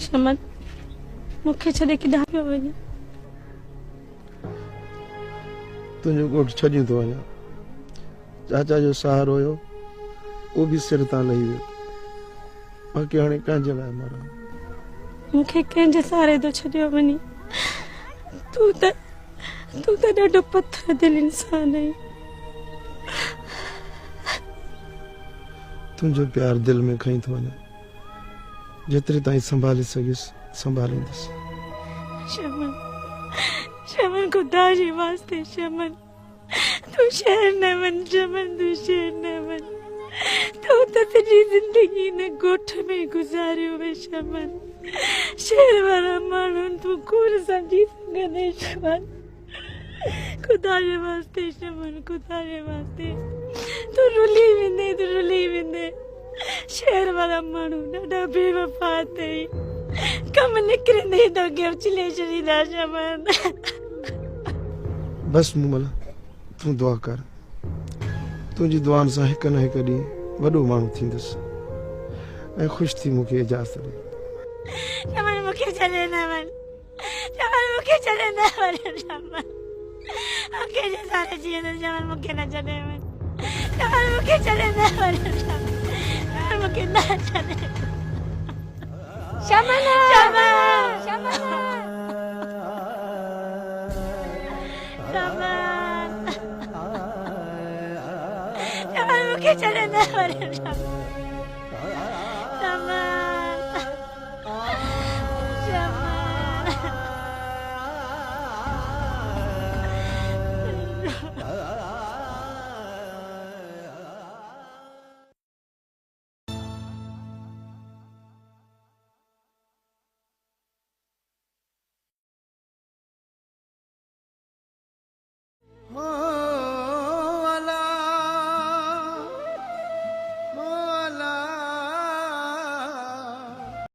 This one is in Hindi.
शमन मूंखे छॾे किॾां पियो वञे। तुंहिंजो घोटु छॾी थो वञा। चाचा जो सहारो हुयो उहो बि सिर तां लही वियो। बाक़ी हाणे कंहिंजे लाइ मरां? मूंखे कंहिंजे सहारे थो छॾियो वञे। तूं त ॾाढो पथर दिल इंसान आहीं। तुंहिंजो प्यार दिल में खई थो वञे। जेतिरे ताईं संभाले सघियसि संभालींदुसि। शमन शमन खुदा जी वास्ते शमन तू शहर न वन। शमन तू शहर न वन। तू तो सॼी ज़िंदगी ने ॻोठ में गुज़ारियो वे शमन। शहर वारा माण्हू तू कूड़ समझी सघंदे शमन। खुदा जे वास्ते शमन खुदा जे वास्ते तू रुली वेंदे। शहर वारा माण्हू ॾाढा बेवफा अथई। कम निकिरंदे तोखे उछले छॾींदा शमन। बस मूमल तूं दुआ कर। तुंहिंजी दुआनि सां हिकु न हिकु ॾींहुं वॾो माण्हू थींदुसि ऐं ख़ुशि थी मूंखे इजाज़त ॾे। शमन मूंखे छॾे न वञ। शमन मूंखे छॾे न वञ। शमन मूंखे जे सारे जीअं शमन मूंखे न छॾे वञ। शमन मूंखे छॾे न वञ। शमन मूंखे न छॾे। शमन शमन शमन शमन शमन मूंखे छॾे न वञ।